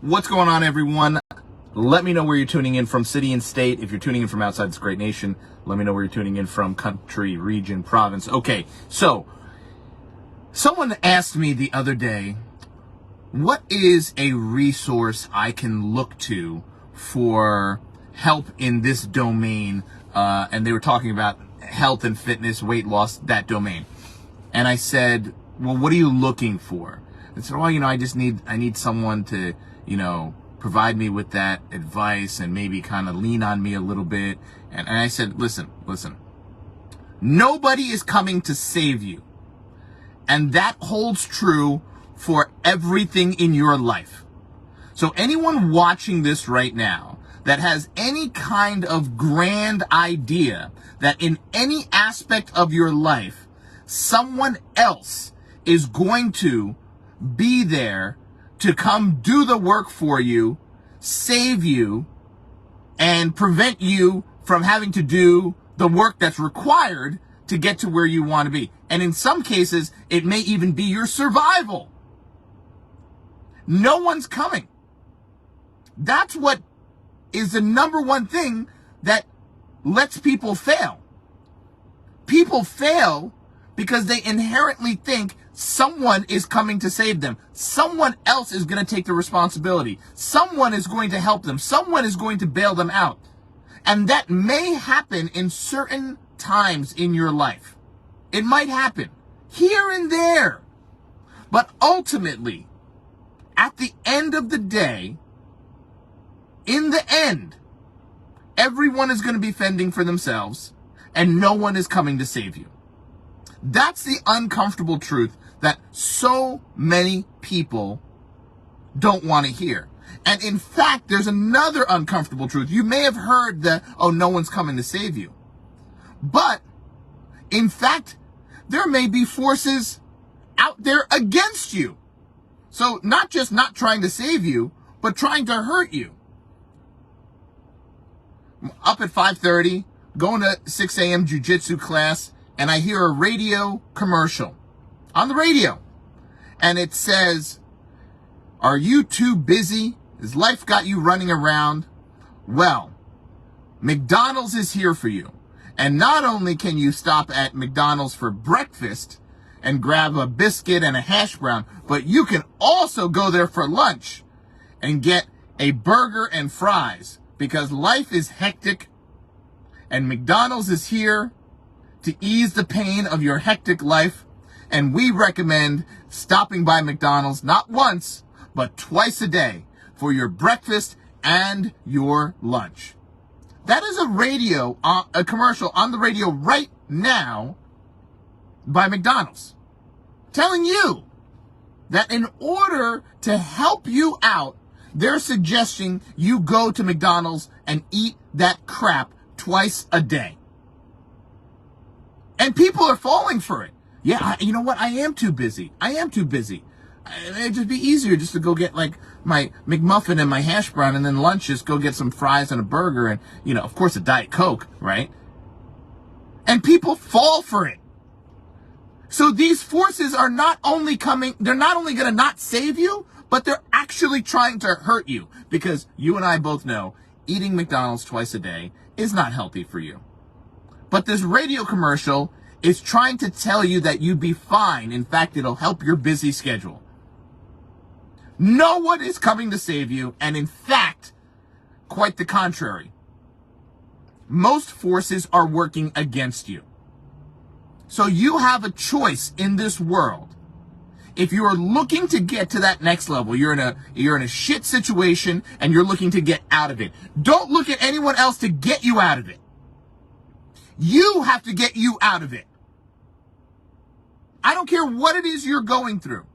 What's going on, everyone? Let me know where you're tuning in from, city and state. If you're tuning in from outside this great nation, let me know where you're tuning in from, country, region, province. Okay, so someone asked me the other day, what is a resource I can look to for help in this domain? And they were talking about health and fitness, weight loss, that domain. And I said, well, what are you looking for? And said, well, I need someone to, provide me with that advice and maybe kind of lean on me a little bit. And I said, listen, nobody is coming to save you. And that holds true for everything in your life. So anyone watching this right now that has any kind of grand idea that in any aspect of your life, someone else is going to be there to come do the work for you, save you, and prevent you from having to do the work that's required to get to where you want to be. And in some cases, it may even be your survival. No one's coming. That's what is the number one thing that lets people fail. People fail because they inherently think someone is coming to save them. Someone else is going to take the responsibility. Someone is going to help them. Someone is going to bail them out. And that may happen in certain times in your life. It might happen here and there. But ultimately, at the end of the day, in the end, everyone is going to be fending for themselves and no one is coming to save you. That's the uncomfortable truth that so many people don't want to hear. And in fact, there's another uncomfortable truth. You may have heard that, no one's coming to save you. But in fact, there may be forces out there against you. So not just not trying to save you, but trying to hurt you. Up at 5:30, going to 6 a.m. jiu-jitsu class, and I hear a radio commercial on the radio. And it says, are you too busy? Has life got you running around? Well, McDonald's is here for you. And not only can you stop at McDonald's for breakfast and grab a biscuit and a hash brown, but you can also go there for lunch and get a burger and fries, because life is hectic and McDonald's is here to ease the pain of your hectic life. And we recommend stopping by McDonald's not once, but twice a day for your breakfast and your lunch. That is a commercial on the radio right now by McDonald's, telling you that in order to help you out, they're suggesting you go to McDonald's and eat that crap twice a day. And people are falling for it. Yeah, you know what? I am too busy. It'd just be easier just to go get like my McMuffin and my hash brown, and then lunch just go get some fries and a burger and, of course, a Diet Coke, right? And people fall for it. So these forces are not only going to not save you, but they're actually trying to hurt you, because you and I both know eating McDonald's twice a day is not healthy for you. But this radio commercial is trying to tell you that you'd be fine. In fact, it'll help your busy schedule. No one is coming to save you, and in fact, quite the contrary. Most forces are working against you. So you have a choice in this world. If you are looking to get to that next level, you're in a shit situation and you're looking to get out of it. Don't look at anyone else to get you out of it. You have to get you out of it. I don't care what it is you're going through.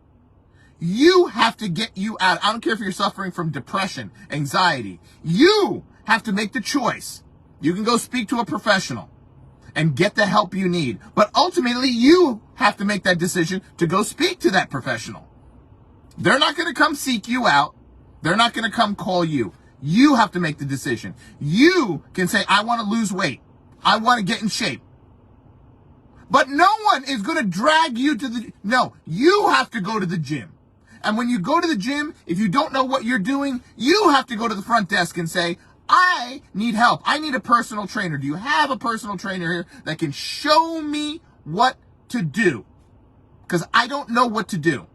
You have to get you out. I don't care if you're suffering from depression, anxiety. You have to make the choice. You can go speak to a professional and get the help you need. But ultimately, you have to make that decision to go speak to that professional. They're not going to come seek you out. They're not going to come call you. You have to make the decision. You can say, I want to lose weight. I want to get in shape. But no one is going to drag you to no, you have to go to the gym. And when you go to the gym, if you don't know what you're doing, you have to go to the front desk and say, I need help. I need a personal trainer. Do you have a personal trainer here that can show me what to do? Because I don't know what to do.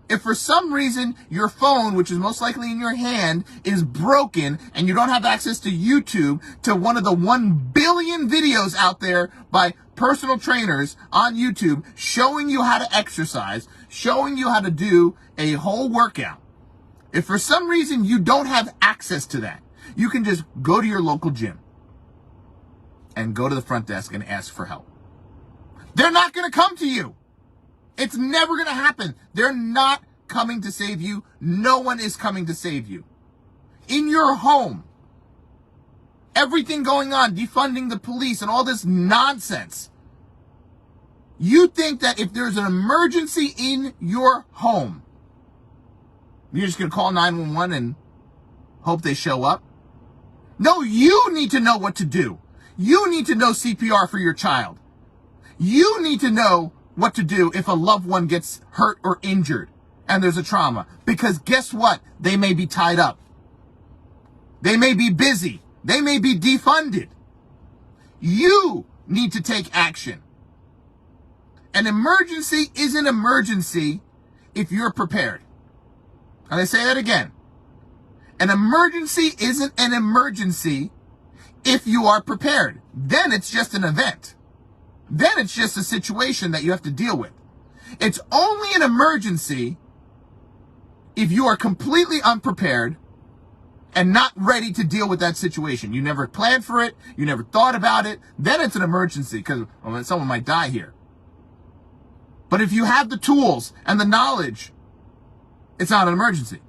If for some reason your phone, which is most likely in your hand, is broken and you don't have access to YouTube, to one of the 1 billion videos out there by personal trainers on YouTube showing you how to exercise, showing you how to do a whole workout. If for some reason you don't have access to that, you can just go to your local gym and go to the front desk and ask for help. They're not going to come to you. It's never going to happen. They're not coming to save you. No one is coming to save you. In your home, everything going on, defunding the police and all this nonsense. You think that if there's an emergency in your home, you're just going to call 911 and hope they show up? No, you need to know what to do. You need to know CPR for your child. You need to know what to do if a loved one gets hurt or injured and there's a trauma. Because guess what? They may be tied up. They may be busy. They may be defunded. You need to take action. An emergency is an emergency if you're prepared. And I say that again. An emergency isn't an emergency if you are prepared. Then it's just an event. Then it's just a situation that you have to deal with. It's only an emergency if you are completely unprepared and not ready to deal with that situation. You never planned for it. You never thought about it. Then it's an emergency because someone might die here. But if you have the tools and the knowledge, it's not an emergency.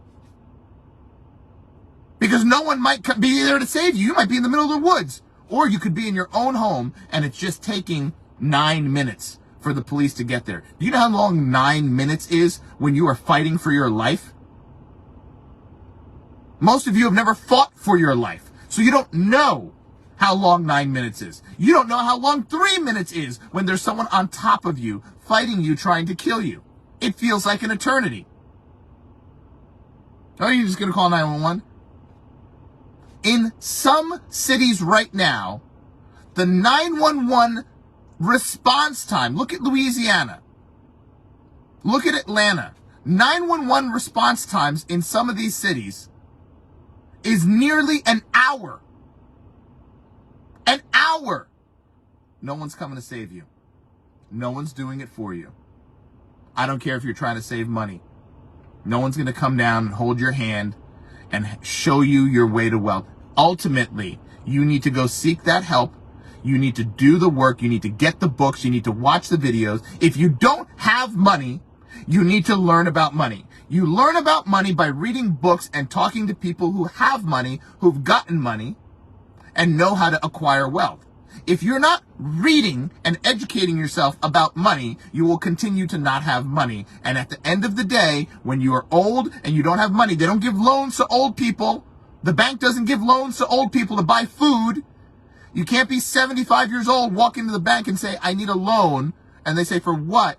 Because no one might be there to save you. You might be in the middle of the woods. Or you could be in your own home and it's just taking 9 minutes for the police to get there. Do you know how long 9 minutes is when you are fighting for your life? Most of you have never fought for your life. So you don't know how long 9 minutes is. You don't know how long 3 minutes is when there's someone on top of you fighting you, trying to kill you. It feels like an eternity. Are you just going to call 911? In some cities right now, the 911 response time, look at Louisiana, look at Atlanta, 911 response times in some of these cities is nearly an hour. An hour. No one's coming to save you. No one's doing it for you. I don't care if you're trying to save money. No one's going to come down and hold your hand and show you your way to wealth. Ultimately, you need to go seek that help. You need to do the work. You need to get the books. You need to watch the videos. If you don't have money, you need to learn about money. You learn about money by reading books and talking to people who have money, who've gotten money, and know how to acquire wealth. If you're not reading and educating yourself about money, you will continue to not have money. And at the end of the day, when you are old and you don't have money, they don't give loans to old people. The bank doesn't give loans to old people to buy food. You can't be 75 years old, walk into the bank and say, I need a loan. And they say, for what?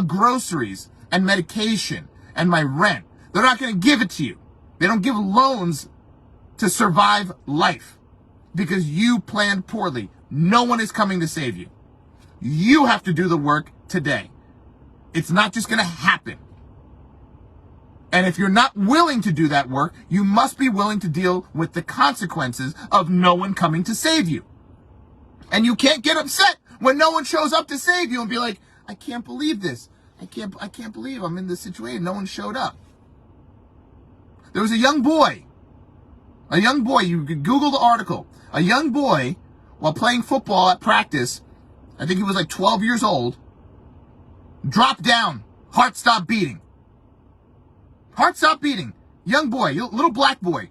Groceries and medication and my rent. They're not going to give it to you. They don't give loans to survive life because you planned poorly. No one is coming to save you. You have to do the work today. It's not just going to happen. And if you're not willing to do that work, you must be willing to deal with the consequences of no one coming to save you. And you can't get upset when no one shows up to save you and be like, I can't believe this. I can't believe I'm in this situation. No one showed up. There was a young boy, you could Google the article, a young boy while playing football at practice, I think he was like 12 years old, dropped down, heart stopped beating. Heart stopped beating. Young boy, little black boy,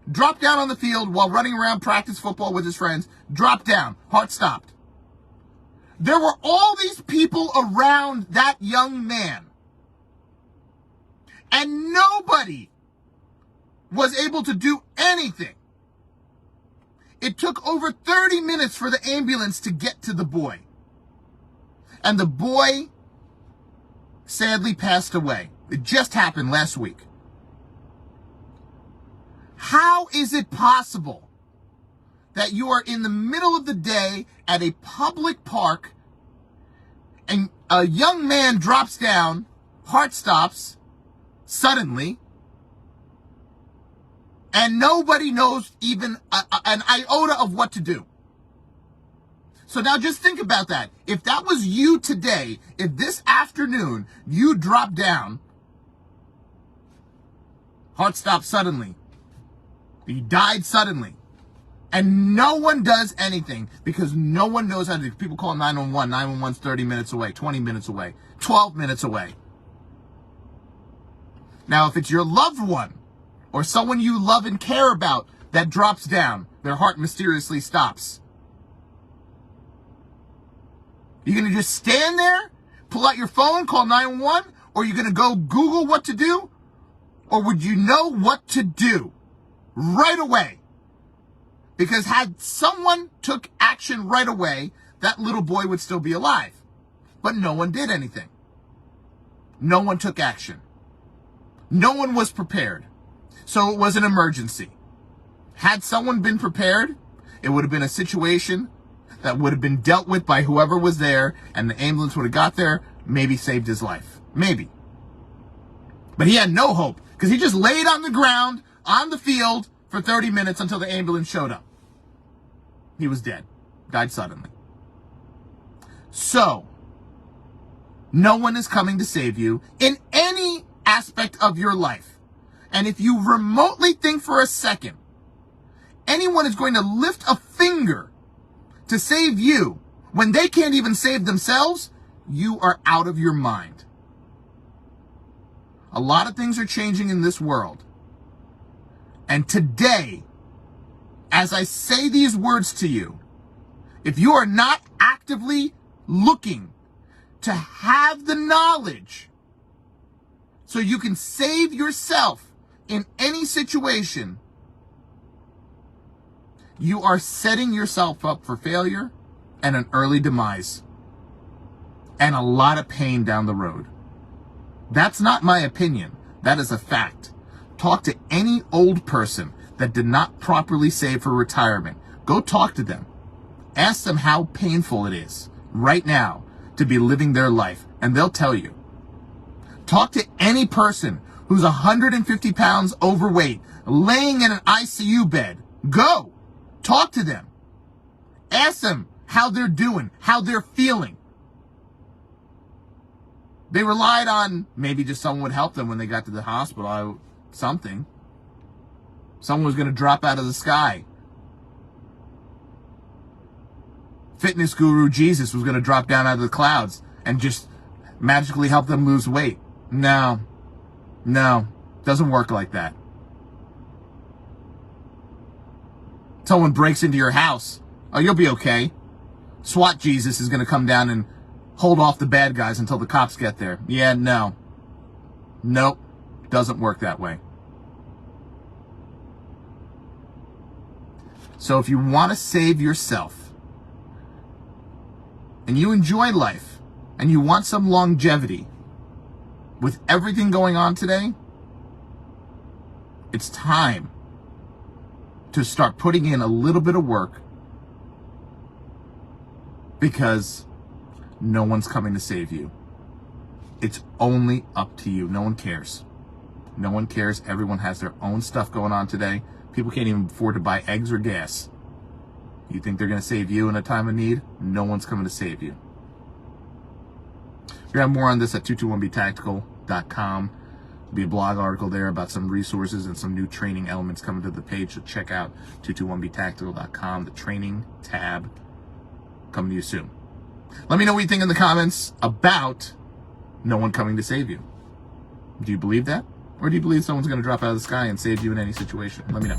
dropped down on the field while running around practice football with his friends, dropped down, heart stopped. There were all these people around that young man, and nobody was able to do anything. It took over 30 minutes for the ambulance to get to the boy. And the boy sadly passed away. It just happened last week. How is it possible that you are in the middle of the day at a public park and a young man drops down, heart stops suddenly, and nobody knows even an iota of what to do? So now just think about that. If that was you today, if this afternoon you dropped down, heart stopped suddenly, you died suddenly, and no one does anything because no one knows how to do. People call 911. 911's 30 minutes away, 20 minutes away, 12 minutes away. Now, if it's your loved one or someone you love and care about that drops down, their heart mysteriously stops, you going to just stand there, pull out your phone, call 911, or you going to go Google what to do? Or would you know what to do right away? Because had someone took action right away, that little boy would still be alive. But no one did anything. No one took action. No one was prepared. So it was an emergency. Had someone been prepared, it would have been a situation that would have been dealt with by whoever was there, and the ambulance would have got there, maybe saved his life. Maybe. But he had no hope, because he just laid on the ground, on the field, for 30 minutes until the ambulance showed up. He was dead. Died suddenly. So, no one is coming to save you in any aspect of your life. And if you remotely think for a second, anyone is going to lift a finger to save you when they can't even save themselves, you are out of your mind. A lot of things are changing in this world. And today, as I say these words to you, if you are not actively looking to have the knowledge so you can save yourself in any situation, you are setting yourself up for failure and an early demise and a lot of pain down the road. That's not my opinion. That is a fact. Talk to any old person that did not properly save for retirement. Go talk to them. Ask them how painful it is right now to be living their life, and they'll tell you. Talk to any person who's 150 pounds overweight, laying in an ICU bed. Go. Talk to them. Ask them how they're doing, how they're feeling. They relied on maybe just someone would help them when they got to the hospital. Something. Someone was going to drop out of the sky. Fitness guru Jesus was going to drop down out of the clouds and just magically help them lose weight. No. Doesn't work like that. Someone breaks into your house. Oh, you'll be okay. SWAT Jesus is going to come down and hold off the bad guys until the cops get there. Yeah, no. Nope. Doesn't work that way. So if you want to save yourself and you enjoy life and you want some longevity with everything going on today, it's time to start putting in a little bit of work, because no one's coming to save you. It's only up to you. No one cares. No one cares. Everyone has their own stuff going on today. People can't even afford to buy eggs or gas. You think they're going to save you in a time of need? No one's coming to save you. We have more on this at 221btactical.com. There'll be a blog article there about some resources and some new training elements coming to the page. So check out 221btactical.com, the training tab, coming to you soon. Let me know what you think in the comments about no one coming to save you. Do you believe that? Or do you believe someone's going to drop out of the sky and save you in any situation? Let me know.